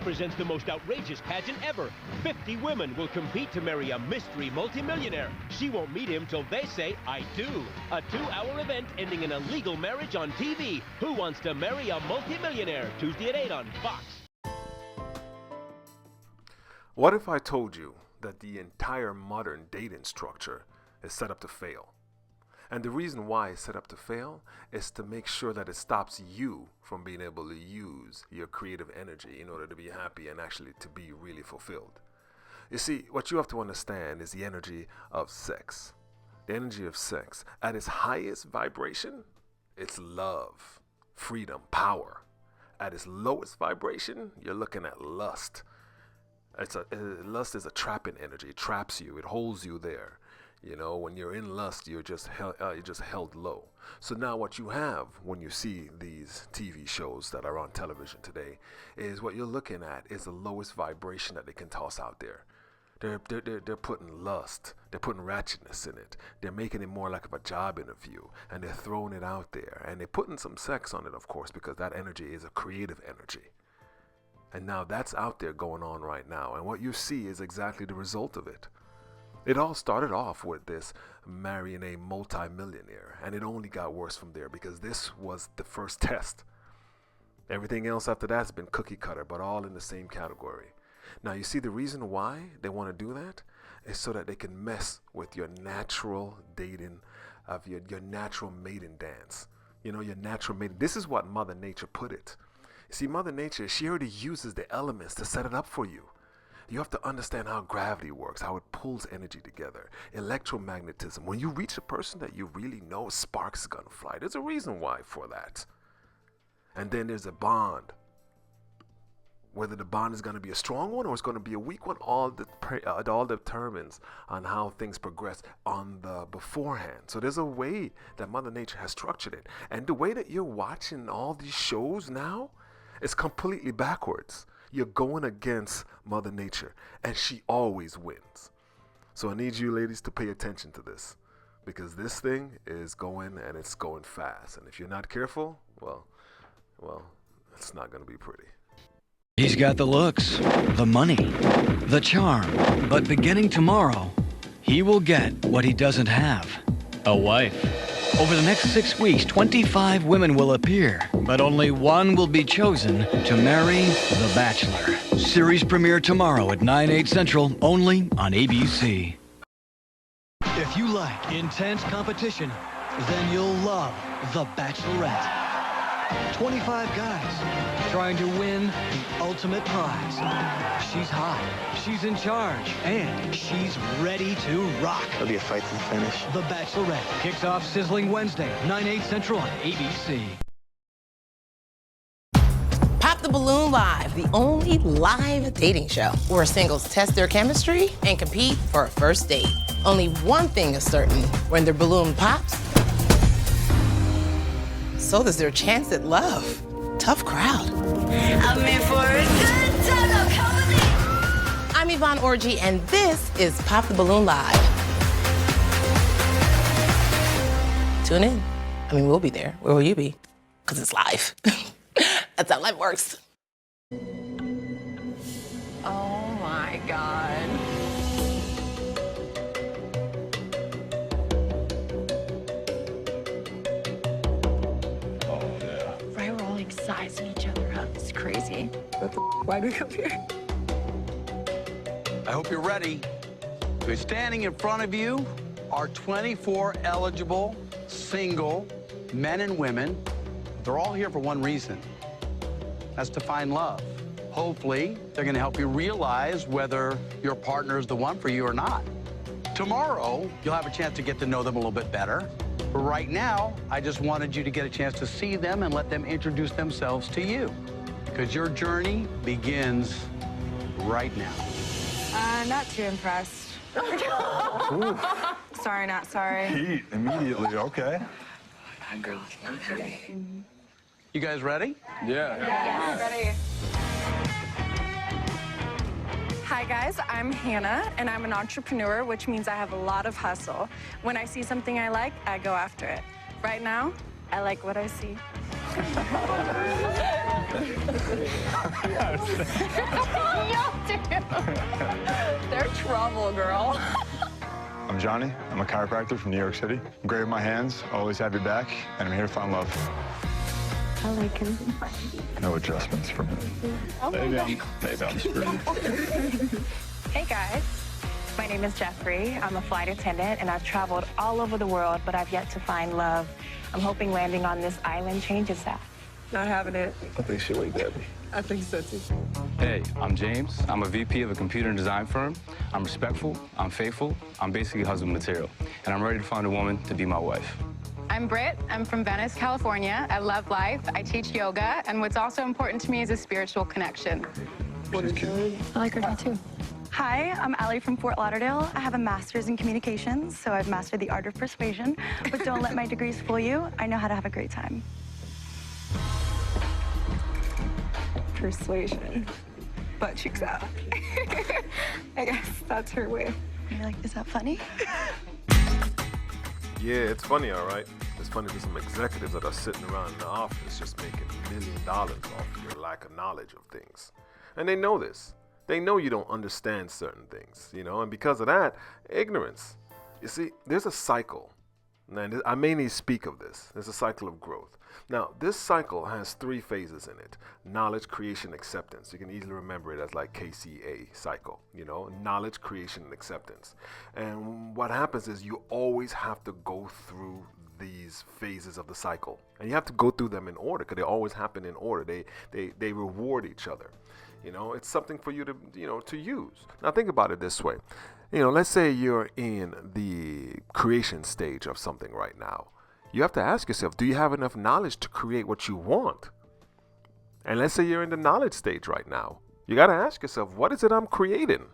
presents the most outrageous pageant ever. 50 women will compete to marry a mystery multimillionaire. She won't meet him till they say, I do. A 2-hour event ending in a legal marriage on TV. Who Wants to Marry a Multimillionaire? Tuesday at 8 on Fox. What if I told you that the entire modern dating structure is set up to fail? And the reason why it's set up to fail is to make sure that it stops you from being able to use your creative energy in order to be happy and actually to be really fulfilled. You see, what you have to understand is the energy of sex. The energy of sex, at its highest vibration, it's love, freedom, power. At its lowest vibration, you're looking at lust. Lust is a trapping energy. It traps you. It holds you there. You know, when you're in lust, you're just held low. So now what you have when you see these TV shows that are on television today is what you're looking at is the lowest vibration that they can toss out there. They're putting lust. They're putting ratchetness in it. They're making it more like of a job interview, and they're throwing it out there. And they're putting some sex on it, of course, because that energy is a creative energy. And now that's out there going on right now. And what you see is exactly the result of it. It all started off with this marrying a multi-millionaire, and it only got worse from there because this was the first test. Everything else after that has been cookie cutter, but all in the same category. Now you see the reason why they want to do that is so that they can mess with your natural dating, of your natural mating dance. You know, your natural mating. This is what Mother Nature put it. You see, Mother Nature, she already uses the elements to set it up for you. You have to understand how gravity works, how it pulls energy together. Electromagnetism. When you reach a person that you really know, sparks are going to fly. There's a reason why for that. And then there's a bond. Whether the bond is going to be a strong one or it's going to be a weak one, all determines on how things progress on the beforehand. So there's a way that Mother Nature has structured it. And the way that you're watching all these shows now is completely backwards. You're going against Mother Nature, and she always wins. So I need you ladies to pay attention to this, because this thing is going, and it's going fast. And if you're not careful, well, it's not going to be pretty. He's got the looks, the money, the charm, but beginning tomorrow, he will get what he doesn't have: a wife. Over the next 6 weeks, 25 women will appear, but only one will be chosen to marry The Bachelor. Series premiere tomorrow at 9/8 Central, only on ABC. If you like intense competition, then you'll love The Bachelorette. 25 guys trying to win the ultimate prize. She's hot, she's in charge, and she's ready to rock. It'll be a fight to the finish. The Bachelorette kicks off sizzling Wednesday, 9/8 Central on ABC. Pop the Balloon Live, the only live dating show where singles test their chemistry and compete for a first date. Only one thing is certain: when their balloon pops, so does their chance at love. Tough crowd. I'm in for a good time. Come with me. I'm Yvonne Orji, and this is Pop the Balloon Live. Tune in. I mean, we'll be there. Where will you be? Because it's live. That's how life works. Oh my God. Right, we're all like sizing each other up. It's crazy. Why'd we come here? I hope you're ready. So standing in front of you are 24 eligible, single men and women. They're all here for one reason. That's to find love. Hopefully, they're going to help you realize whether your partner is the one for you or not. Tomorrow, you'll have a chance to get to know them a little bit better. But right now, I just wanted you to get a chance to see them and let them introduce themselves to you. Because your journey begins right now. Not too impressed. Sorry, not sorry. Heat immediately, okay. Girl. You guys ready? Yeah. Ready. Hi guys, I'm Hannah, and I'm an entrepreneur, which means I have a lot of hustle. When I see something I like, I go after it. Right now, I like what I see. Y'all do. They're trouble, girl. I'm Johnny. I'm a chiropractor from New York City. I'm great with my hands, always have your back, and I'm here to find love. I like him. No adjustments from him. Maybe I'm screwed. Hey, guys. My name is Jeffrey. I'm a flight attendant, and I've traveled all over the world, but I've yet to find love. I'm hoping landing on this island changes that. Not having it. I think she like Debbie. I think so too. Hey, I'm James. I'm a VP of a computer and design firm. I'm respectful, I'm faithful, I'm basically husband material, and I'm ready to find a woman to be my wife. I'm Britt. I'm from Venice, California. I love life. I teach yoga, and what's also important to me is a spiritual connection. She's cute. I like her tattoo. Hi, I'm Allie from Fort Lauderdale. I have a master's in communications, so I've mastered the art of persuasion. But don't let my degrees fool you. I know how to have a great time. Persuasion. Butt cheeks out. I guess that's her way. You're like, is that funny? Yeah, it's funny, all right. It's funny for some executives that are sitting around in the office just making $1 million off your lack of knowledge of things. And they know this. They know you don't understand certain things, you know, and because of that, ignorance. You see, there's a cycle. And I mainly speak of this. There's a cycle of growth. Now, this cycle has 3 phases in it. Knowledge, creation, acceptance. You can easily remember it as like KCA cycle, you know, knowledge, creation, and acceptance. And what happens is you always have to go through these phases of the cycle. And you have to go through them in order because they always happen in order. They reward each other. You know, it's something for you to, you know, to use. Now, think about it this way. You know, let's say you're in the creation stage of something right now. You have to ask yourself, do you have enough knowledge to create what you want? And let's say you're in the knowledge stage right now. You got to ask yourself, what is it I'm creating?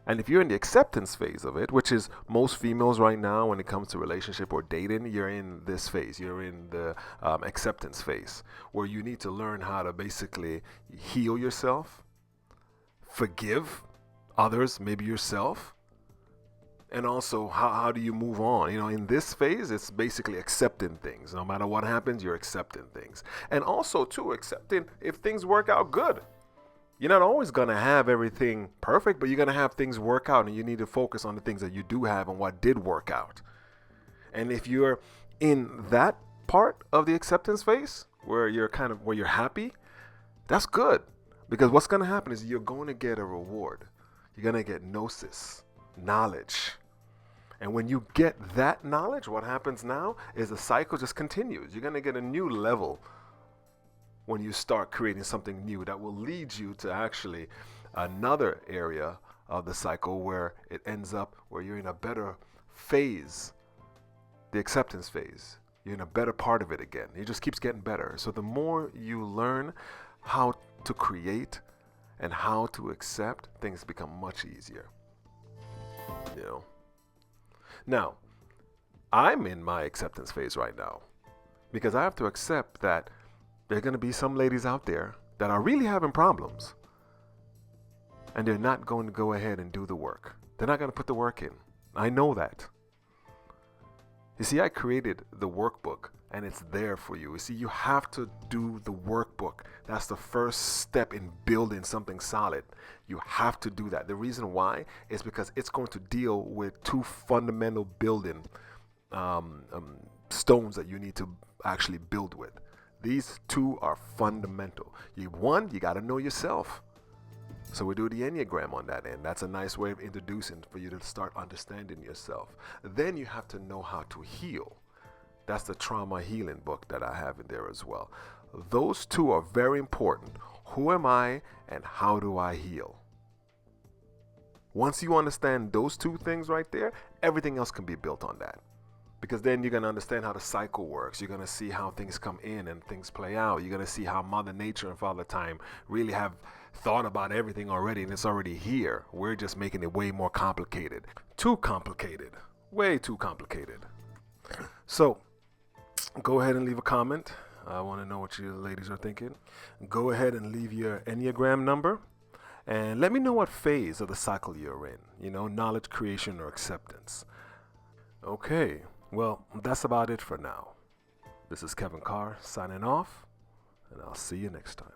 And if you're in the acceptance phase of it, which is most females right now when it comes to relationship or dating, you're in this phase. You're in the acceptance phase where you need to learn how to basically heal yourself, forgive others, maybe yourself, and also how do you move on? You know, in this phase, it's basically accepting things. No matter what happens, you're accepting things. And also, too, accepting if things work out good. You're not always going to have everything perfect, but you're going to have things work out, and you need to focus on the things that you do have and what did work out. And if you're in that part of the acceptance phase where you're happy, that's good. Because what's going to happen is you're going to get a reward. You're going to get gnosis, knowledge. And when you get that knowledge, what happens now is the cycle just continues. You're going to get a new level when you start creating something new that will lead you to actually another area of the cycle where it ends up where you're in a better phase, the acceptance phase. You're in a better part of it again. It just keeps getting better. So the more you learn how to create and how to accept, things become much easier. You know. Now, I'm in my acceptance phase right now because I have to accept that there are going to be some ladies out there that are really having problems and they're not going to go ahead and do the work. They're not going to put the work in. I know that. You see, I created the workbook and it's there for you. You see, you have to do the workbook. That's the first step in building something solid. You have to do that. The reason why is because it's going to deal with 2 fundamental building stones that you need to actually build with. These 2 are fundamental. One, you got to know yourself. So we do the Enneagram on that end. That's a nice way of introducing for you to start understanding yourself. Then you have to know how to heal. That's the trauma healing book that I have in there as well. Those 2 are very important. Who am I and how do I heal? Once you understand those 2 things right there, everything else can be built on that. Because then you're going to understand how the cycle works. You're going to see how things come in and things play out. You're going to see how Mother Nature and Father Time really have thought about everything already and it's already here. We're just making it way more complicated. Too complicated. Way too complicated. So, go ahead and leave a comment. I want to know what you ladies are thinking. Go ahead and leave your Enneagram number. And let me know what phase of the cycle you're in. You know, knowledge, creation, or acceptance. Okay. Well, that's about it for now. This is Kevin Carr signing off, and I'll see you next time.